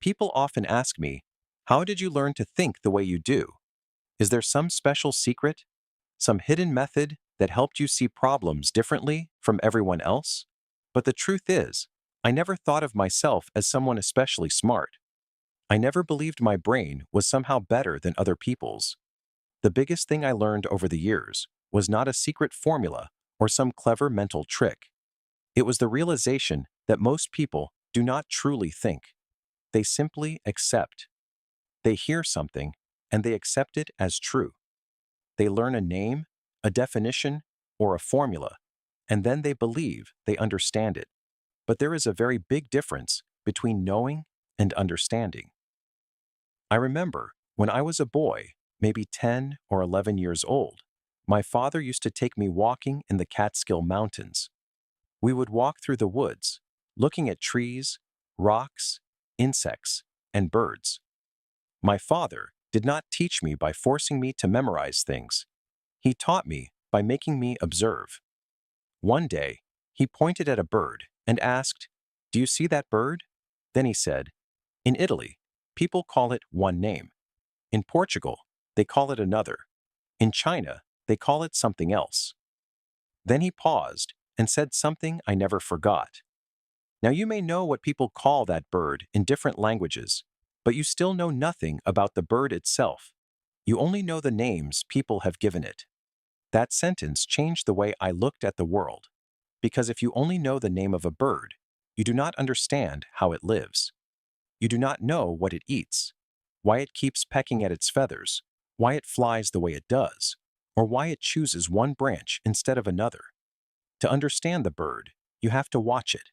People often ask me, how did you learn to think the way you do? Is there some special secret, some hidden method that helped you see problems differently from everyone else? But the truth is, I never thought of myself as someone especially smart. I never believed my brain was somehow better than other people's. The biggest thing I learned over the years was not a secret formula or some clever mental trick. It was the realization that most people do not truly think. They simply accept. They hear something, and they accept it as true. They learn a name, a definition, or a formula, and then they believe they understand it. But there is a very big difference between knowing and understanding. I remember when I was a boy, maybe 10 or 11 years old, my father used to take me walking in the Catskill Mountains. We would walk through the woods, looking at trees, rocks, insects, and birds. My father did not teach me by forcing me to memorize things. He taught me by making me observe. One day, he pointed at a bird and asked, "Do you see that bird?" Then he said, "In Italy, people call it one name. In Portugal, they call it another. In China, they call it something else." Then he paused and said something I never forgot. Now you may know what people call that bird in different languages, but you still know nothing about the bird itself. You only know the names people have given it. That sentence changed the way I looked at the world, because if you only know the name of a bird, you do not understand how it lives. You do not know what it eats, why it keeps pecking at its feathers, why it flies the way it does, or why it chooses one branch instead of another. To understand the bird, you have to watch it.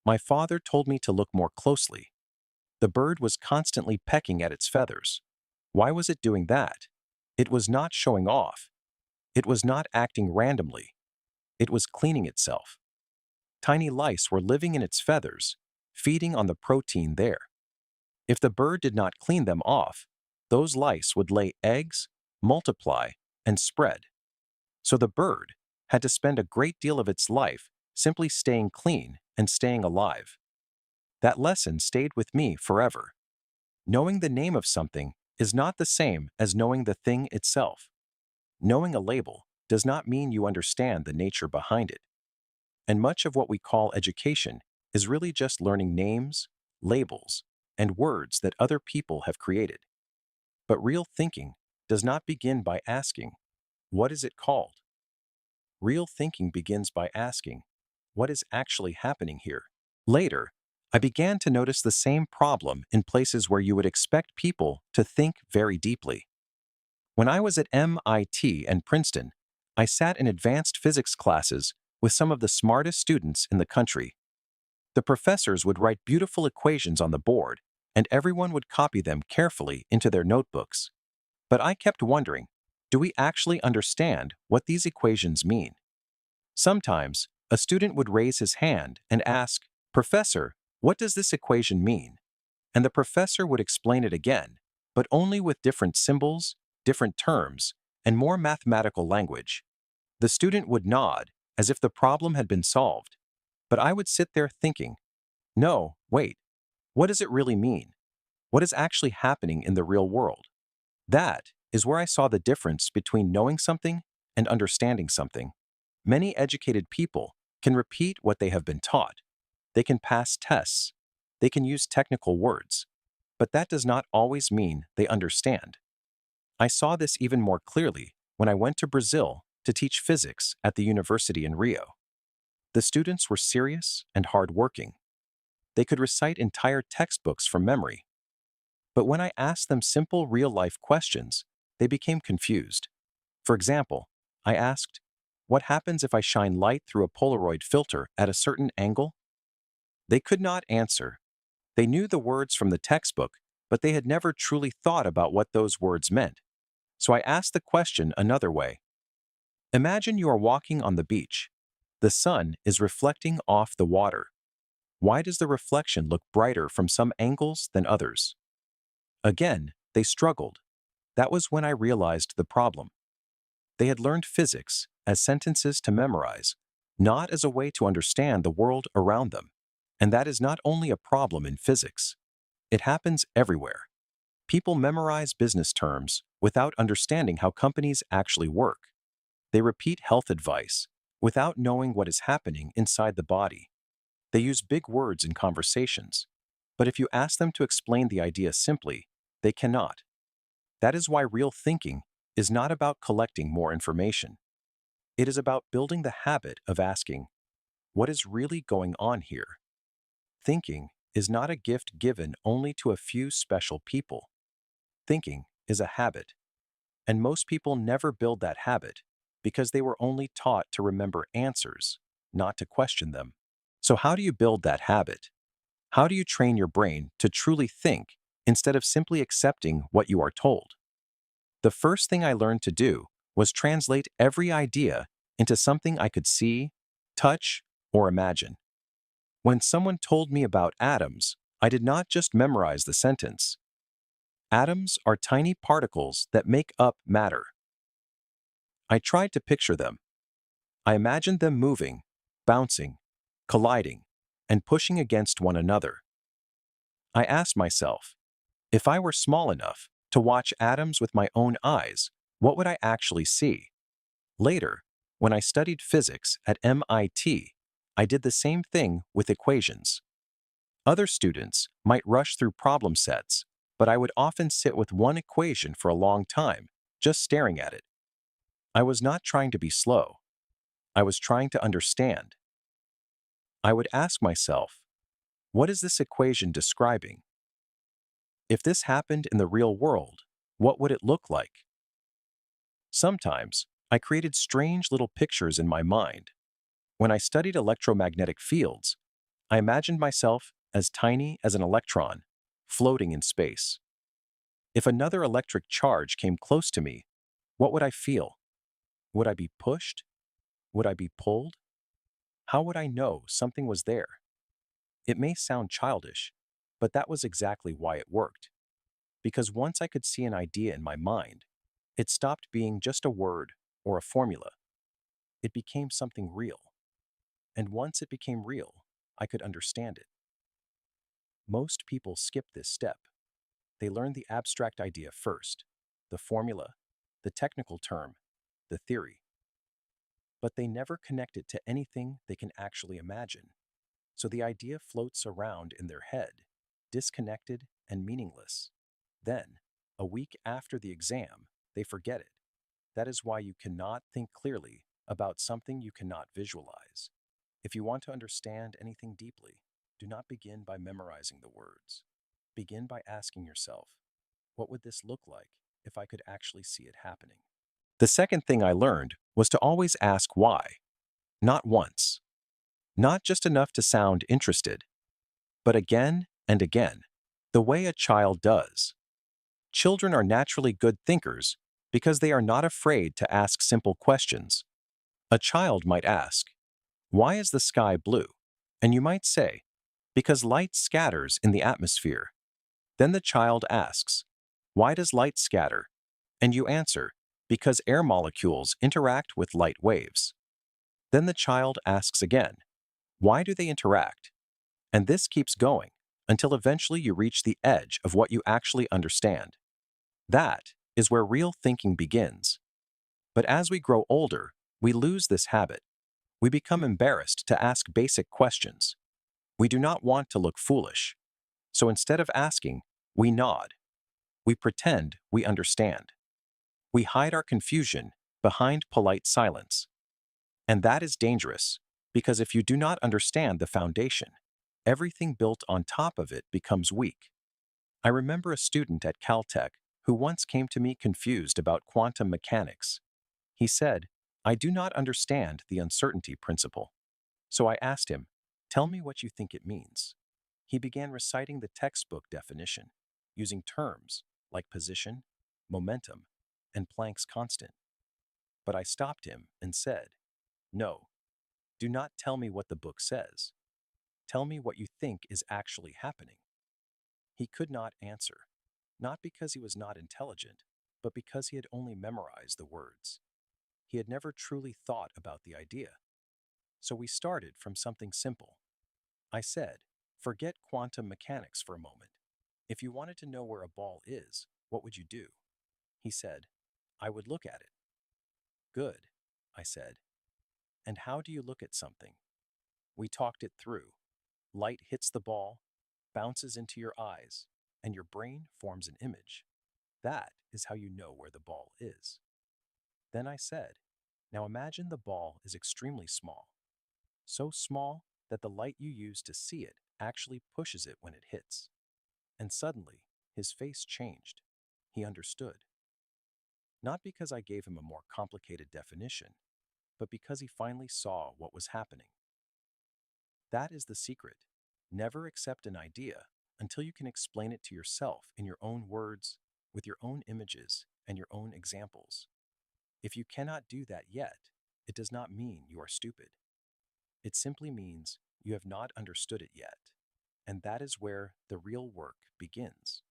My father told me to look more closely. The bird was constantly pecking at its feathers. Why was it doing that? It was not showing off. It was not acting randomly. It was cleaning itself. Tiny lice were living in its feathers, feeding on the protein there. If the bird did not clean them off, those lice would lay eggs, multiply, and spread. So the bird had to spend a great deal of its life simply staying clean and staying alive. That lesson stayed with me forever. Knowing the name of something is not the same as knowing the thing itself. Knowing a label does not mean you understand the nature behind it. And much of what we call education is really just learning names, labels, and words that other people have created. But real thinking does not begin by asking, "What is it called?" Real thinking begins by asking, "What is actually happening here?" Later, I began to notice the same problem in places where you would expect people to think very deeply. When I was at MIT and Princeton, I sat in advanced physics classes with some of the smartest students in the country. The professors would write beautiful equations on the board, and everyone would copy them carefully into their notebooks. But I kept wondering, do we actually understand what these equations mean? Sometimes, a student would raise his hand and ask, "Professor, what does this equation mean?" And the professor would explain it again, but only with different symbols, different terms, and more mathematical language. The student would nod, as if the problem had been solved. But I would sit there thinking, no, wait, what does it really mean? What is actually happening in the real world? That is where I saw the difference between knowing something and understanding something. Many educated people can repeat what they have been taught. They can pass tests. They can use technical words. But that does not always mean they understand. I saw this even more clearly when I went to Brazil to teach physics at the university in Rio. The students were serious and hardworking. They could recite entire textbooks from memory. But when I asked them simple real-life questions, they became confused. For example, I asked, "What happens if I shine light through a Polaroid filter at a certain angle?" They could not answer. They knew the words from the textbook, but they had never truly thought about what those words meant. So I asked the question another way. Imagine you are walking on the beach. The sun is reflecting off the water. Why does the reflection look brighter from some angles than others? Again, they struggled. That was when I realized the problem. They had learned physics as sentences to memorize, not as a way to understand the world around them. And that is not only a problem in physics. It happens everywhere. People memorize business terms without understanding how companies actually work. They repeat health advice without knowing what is happening inside the body. They use big words in conversations, but if you ask them to explain the idea simply, they cannot. That is why real thinking is not about collecting more information. It is about building the habit of asking, what is really going on here? Thinking is not a gift given only to a few special people. Thinking is a habit, and most people never build that habit because they were only taught to remember answers, not to question them. So how do you build that habit? How do you train your brain to truly think instead of simply accepting what you are told? The first thing I learned to do was translate every idea into something I could see, touch, or imagine. When someone told me about atoms, I did not just memorize the sentence. Atoms are tiny particles that make up matter. I tried to picture them. I imagined them moving, bouncing, colliding, and pushing against one another. I asked myself, if I were small enough to watch atoms with my own eyes, what would I actually see? Later, when I studied physics at MIT, I did the same thing with equations. Other students might rush through problem sets, but I would often sit with one equation for a long time, just staring at it. I was not trying to be slow. I was trying to understand. I would ask myself, what is this equation describing? If this happened in the real world, what would it look like? Sometimes, I created strange little pictures in my mind. When I studied electromagnetic fields, I imagined myself as tiny as an electron, floating in space. If another electric charge came close to me, what would I feel? Would I be pushed? Would I be pulled? How would I know something was there? It may sound childish, but that was exactly why it worked. Because once I could see an idea in my mind, it stopped being just a word or a formula. It became something real. And once it became real, I could understand it. Most people skip this step. They learn the abstract idea first, the formula, the technical term, the theory. But they never connect it to anything they can actually imagine. So the idea floats around in their head, disconnected and meaningless. Then, a week after the exam, they forget it. That is why you cannot think clearly about something you cannot visualize. If you want to understand anything deeply, do not begin by memorizing the words. Begin by asking yourself, what would this look like if I could actually see it happening? The second thing I learned was to always ask why. Not once. Not just enough to sound interested, but again and again, the way a child does. Children are naturally good thinkers because they are not afraid to ask simple questions. A child might ask, why is the sky blue? And you might say, because light scatters in the atmosphere. Then the child asks, why does light scatter? And you answer, because air molecules interact with light waves. Then the child asks again, why do they interact? And this keeps going until eventually you reach the edge of what you actually understand. That is where real thinking begins. But as we grow older, we lose this habit. We become embarrassed to ask basic questions. We do not want to look foolish. So instead of asking, we nod. We pretend we understand. We hide our confusion behind polite silence. And that is dangerous, because if you do not understand the foundation, everything built on top of it becomes weak. I remember a student at Caltech who once came to me confused about quantum mechanics. He said, I do not understand the uncertainty principle. So I asked him, tell me what you think it means. He began reciting the textbook definition, using terms like position, momentum, and Planck's constant. But I stopped him and said, no, do not tell me what the book says. Tell me what you think is actually happening. He could not answer, not because he was not intelligent, but because he had only memorized the words. He had never truly thought about the idea. So we started from something simple. I said, forget quantum mechanics for a moment. If you wanted to know where a ball is, what would you do? He said, I would look at it. Good, I said. And how do you look at something? We talked it through. Light hits the ball, bounces into your eyes, and your brain forms an image. That is how you know where the ball is. Then I said, now imagine the ball is extremely small. So small that the light you use to see it actually pushes it when it hits. And suddenly, his face changed. He understood. Not because I gave him a more complicated definition, but because he finally saw what was happening. That is the secret. Never accept an idea until you can explain it to yourself in your own words, with your own images, and your own examples. If you cannot do that yet, it does not mean you are stupid. It simply means you have not understood it yet. And that is where the real work begins.